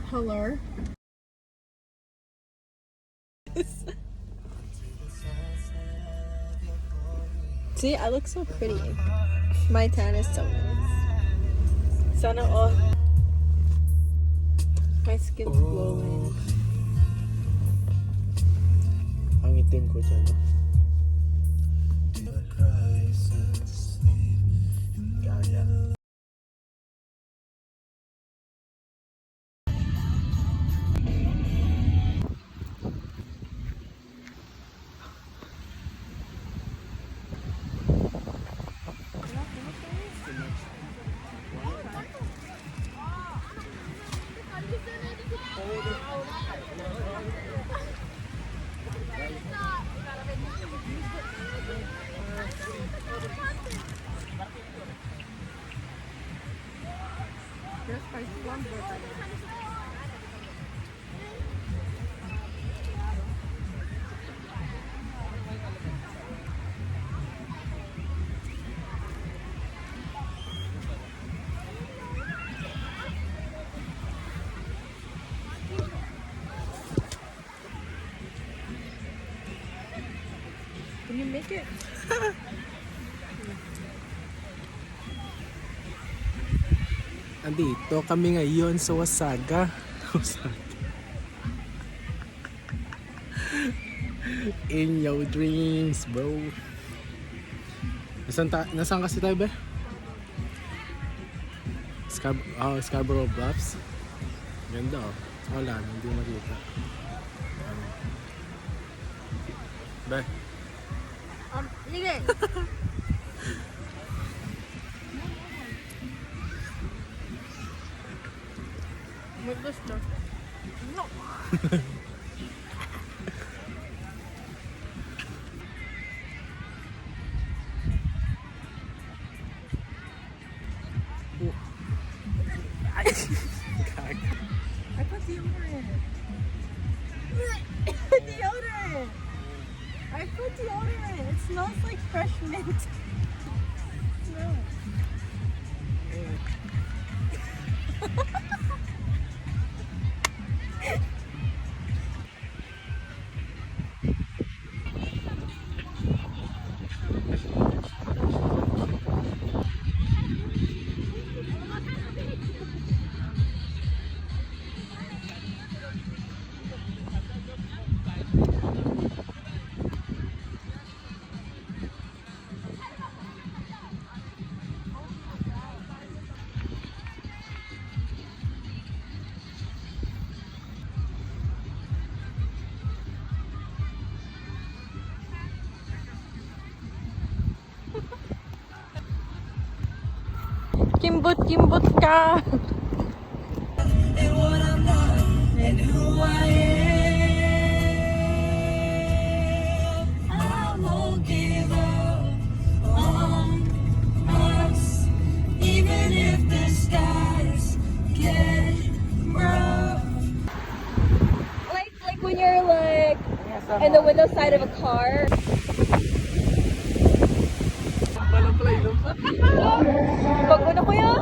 Hello. See, I look so pretty. My tan is so nice. Sana all. My skin's glowing. Ang itim ko dyan, no? Gaya. Can you make it? Andito kami ngayon sa Wasaga. In your dreams, bro. Nasaan kasi tayo, be? Scarborough bluffs. Ganda, oh. Wala, hindi makita. Be. Sige. With this stuff. No. I put deodorant. Deodorant. I put deodorant. It smells like fresh mint. No. Kimbot ka. And what I'm not, and who I am, I won't give up on us, even if the skies get rough. Like when you're like in the window side of a car. Pag ano kuya?